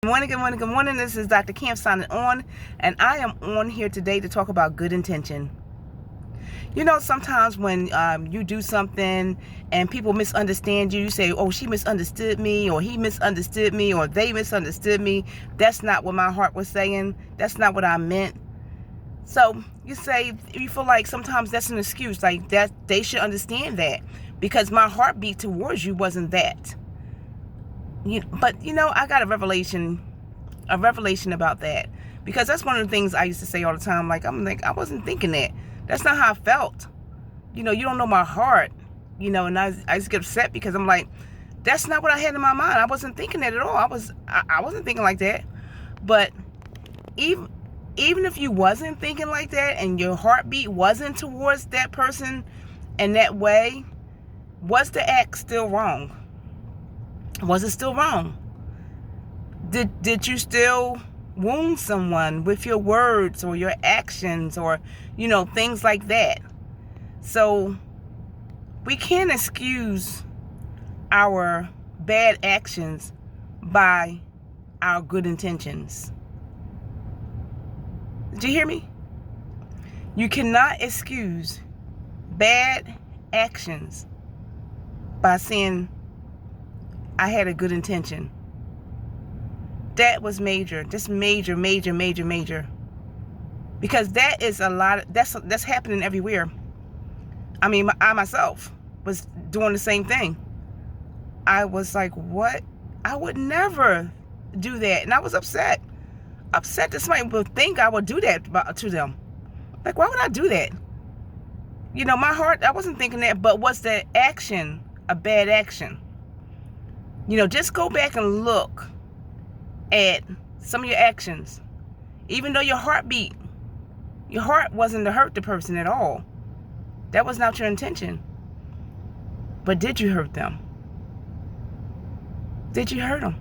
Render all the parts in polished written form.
Good morning, good morning, good morning. This is Dr. Camp signing on, and I am on here today to talk about good intention. You know, sometimes when you do something and people misunderstand you, you say, oh, she misunderstood me, or he misunderstood me, or they misunderstood me. That's not what my heart was saying. That's not what I meant. So you say, you feel like sometimes that's an excuse, like that they should understand that because my heartbeat towards you wasn't that. But I got a revelation about that, because that's one of the things I used to say all the time. Like, I wasn't thinking that. That's not how I felt. You don't know my heart. And I used to get upset because I'm like, that's not what I had in my mind. I wasn't thinking that at all. I wasn't thinking like that. But even if you wasn't thinking like that and your heartbeat wasn't towards that person in that way, was the act still wrong? Was it still wrong? Did you still wound someone with your words or your actions or things like that? So we can't excuse our bad actions by our good intentions. Did you hear me? You cannot excuse bad actions by saying I had a good intention. That was major. Just major. Because that is a lot. That's happening everywhere. I mean, I myself was doing the same thing. I was like, what? I would never do that. And I was upset. Upset that somebody would think I would do that to them. Like, why would I do that? My heart, I wasn't thinking that, but was the action a bad action? Just go back and look at some of your actions. Even though your heart wasn't to hurt the person at all. That was not your intention. But did you hurt them? Did you hurt them?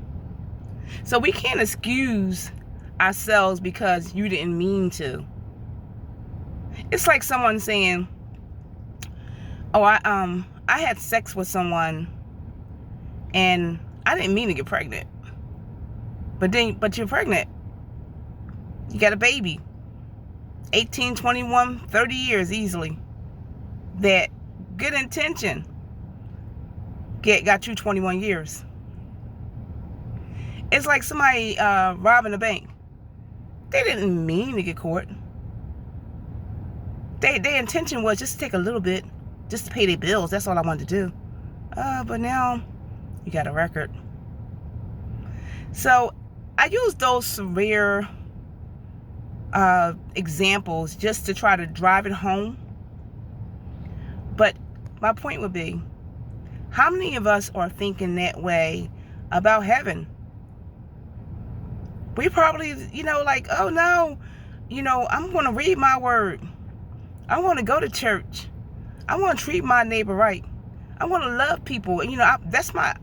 So we can't excuse ourselves because you didn't mean to. It's like someone saying, oh, I had sex with someone and I didn't mean to get pregnant. But you're pregnant. You got a baby. 18, 21, 30 years easily. That good intention got you 21 years. It's like somebody robbing a bank. They didn't mean to get caught. Their intention was just to take a little bit, just to pay their bills. That's all I wanted to do. But now you got a record. So I use those rare examples just to try to drive it home. But my point would be, how many of us are thinking that way about heaven? We probably, like, oh no, I'm going to read my word. I want to go to church. I want to treat my neighbor right. I want to love people. That's my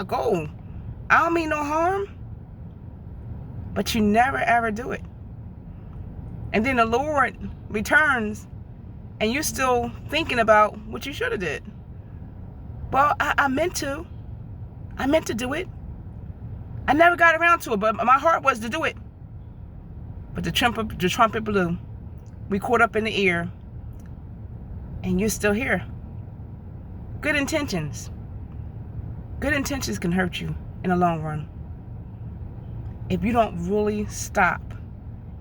goal. I don't mean no harm. But you never ever do it. And then the Lord returns and you're still thinking about what you should have did. Well, I meant to. I meant to do it. I never got around to it, but my heart was to do it. But the trumpet blew. We caught up in the ear. And you're still here. Good intentions. Good intentions can hurt you in the long run. If you don't really stop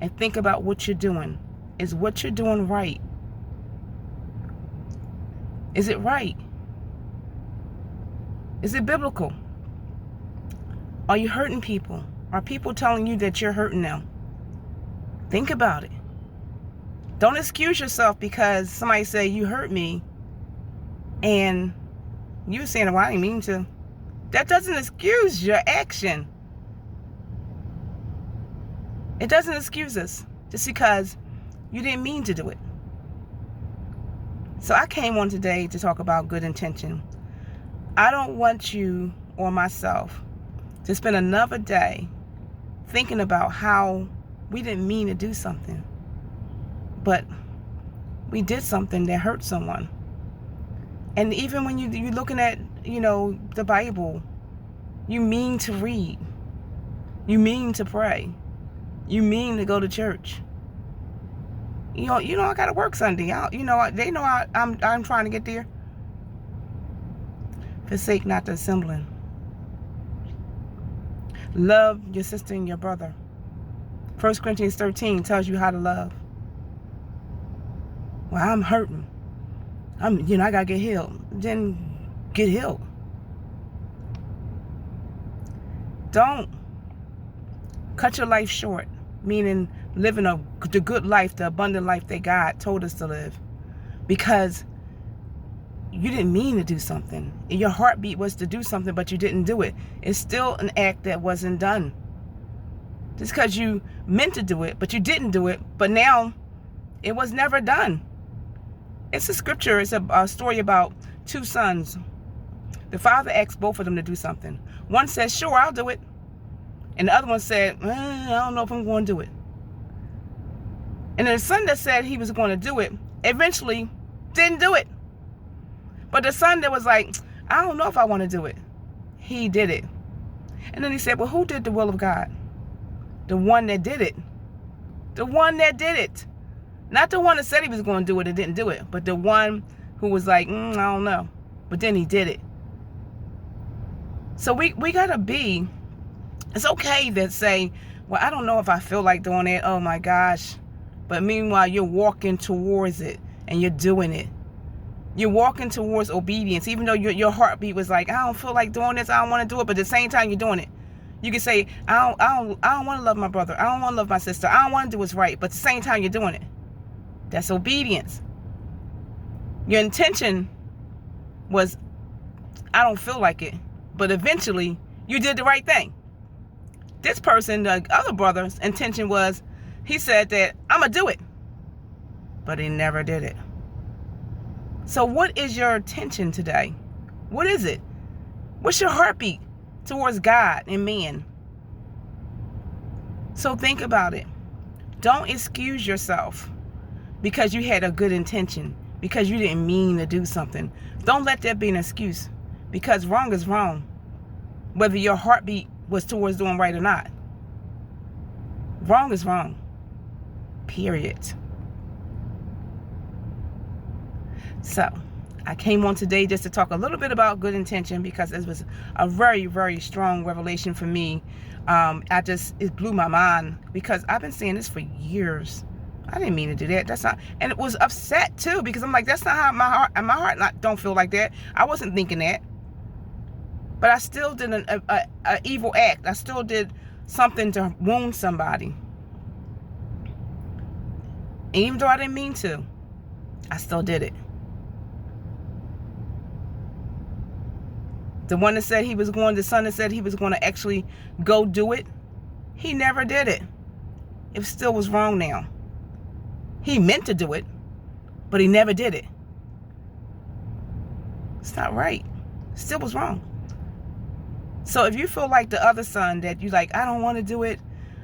and think about what you're doing. Is what you're doing right? Is it right? Is it biblical? Are you hurting people? Are people telling you that you're hurting them? Think about it. Don't excuse yourself because somebody say you hurt me and you saying, well, I didn't mean to. That doesn't excuse your action. It doesn't excuse us just because you didn't mean to do it. So I came on today to talk about good intention. I don't want you or myself to spend another day thinking about how we didn't mean to do something, but we did something that hurt someone. And even when you're looking at, the Bible, you mean to read. You mean to pray. You mean to go to church. You know, I got to work Sunday. They know I'm trying to get there. Forsake not the assembling. Love your sister and your brother. 1 Corinthians 13 tells you how to love. Well, I'm hurting. I got to get healed. Then get healed. Don't cut your life short, meaning living the good life, the abundant life that God told us to live, because you didn't mean to do something. Your heartbeat was to do something, but you didn't do it. It's still an act that wasn't done. Just because you meant to do it, but you didn't do it, but now it was never done. It's a scripture. It's a story about two sons. The father asked both of them to do something. One said, sure, I'll do it. And the other one said, I don't know if I'm going to do it. And the son that said he was going to do it eventually didn't do it. But the son that was like, I don't know if I want to do it, he did it. And then he said, well, who did the will of God? The one that did it. The one that did it. Not the one that said he was going to do it and didn't do it, but the one who was like, I don't know. But then he did it. So we got to be, it's okay to say, well, I don't know if I feel like doing it. Oh my gosh. But meanwhile, you're walking towards it and you're doing it. You're walking towards obedience, even though your heartbeat was like, I don't feel like doing this. I don't want to do it. But at the same time, you're doing it. You can say, I don't want to love my brother. I don't want to love my sister. I don't want to do what's right. But at the same time, you're doing it. That's obedience. Your intention was, I don't feel like it. But eventually, you did the right thing. This person, the other brother's intention was, he said that, I'm going to do it. But he never did it. So what is your intention today? What is it? What's your heartbeat towards God and man? So think about it. Don't excuse yourself because you had a good intention, because you didn't mean to do something. Don't let that be an excuse, because wrong is wrong, whether your heartbeat was towards doing right or not. Wrong is wrong. Period. So I came on today just to talk a little bit about good intention, because it was a very, very strong revelation for me. It blew my mind, because I've been saying this for years. I didn't mean to do that. That's not, and it was upset too, because I'm like, that's not how my heart don't feel like that. I wasn't thinking that, but I still did an evil act. I still did something to wound somebody. And even though I didn't mean to, I still did it. The one that said he was going, the son that said he was going to actually go do it, he never did it. It still was wrong now. He meant to do it, but he never did it. It's not right. Still was wrong. So if you feel like the other son that you like, I don't want to do it.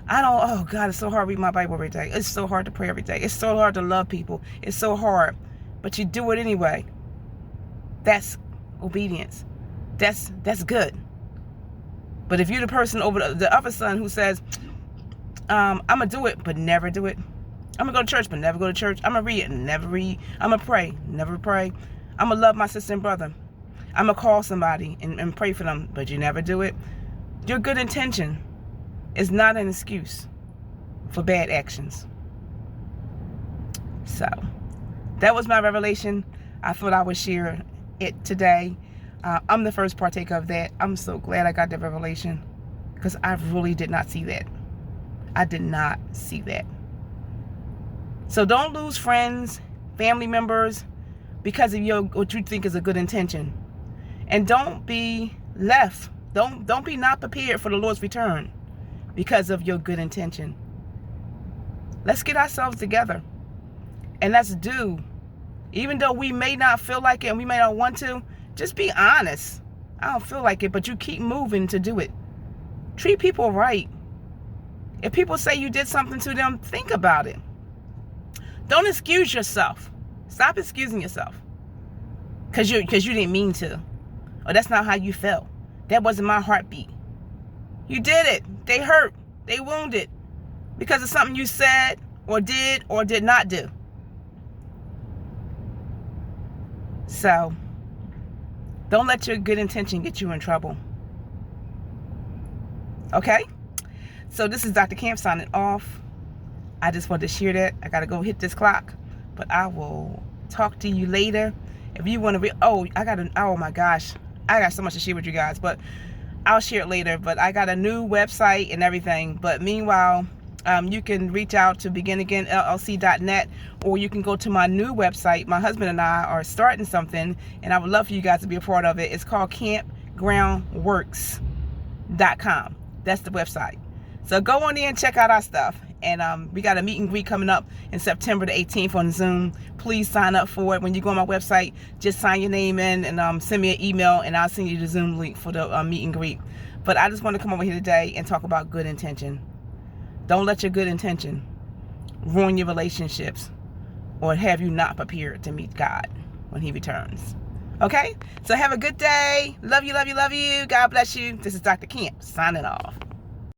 Oh God, it's so hard to read my Bible every day. It's so hard to pray every day. It's so hard to love people. It's so hard. But you do it anyway. That's obedience. That's good. But if you're the person over the other son who says, I'm going to do it, but never do it. I'm going to go to church, but never go to church. I'm going to read it and never read. I'm going to pray, never pray. I'm going to love my sister and brother. I'm going to call somebody and pray for them, but you never do it. Your good intention is not an excuse for bad actions. So that was my revelation. I thought I would share it today. I'm the first partaker of that. I'm so glad I got that revelation, because I really did not see that. I did not see that. So don't lose friends, family members, because of what you think is a good intention. And don't be left. Don't be not prepared for the Lord's return because of your good intention. Let's get ourselves together and let's do. Even though we may not feel like it and we may not want to, just be honest. I don't feel like it, but you keep moving to do it. Treat people right. If people say you did something to them, think about it. Don't excuse yourself. Stop excusing yourself because you didn't mean to, or that's not how you felt. That wasn't my heartbeat. You did it. They hurt. They wounded because of something you said or did not do. So don't let your good intention get you in trouble. Okay? So this is Dr. Camp signing off. I just wanted to share that. I got to go hit this clock. But I will talk to you later. If you want to oh my gosh. I got so much to share with you guys. But I'll share it later. But I got a new website and everything. But meanwhile, you can reach out to beginagainllc.net, or you can go to my new website. My husband and I are starting something, and I would love for you guys to be a part of it. It's called campgroundworks.com. That's the website. So go on there and check out our stuff. And we got a meet and greet coming up in September the 18th on Zoom. Please sign up for it. When you go on my website, just sign your name in and send me an email, and I'll send you the Zoom link for the meet and greet. But I just want to come over here today and talk about good intention. Don't let your good intention ruin your relationships or have you not prepared to meet God when He returns. Okay? So have a good day. Love you, love you, love you. God bless you. This is Dr. Camp signing off.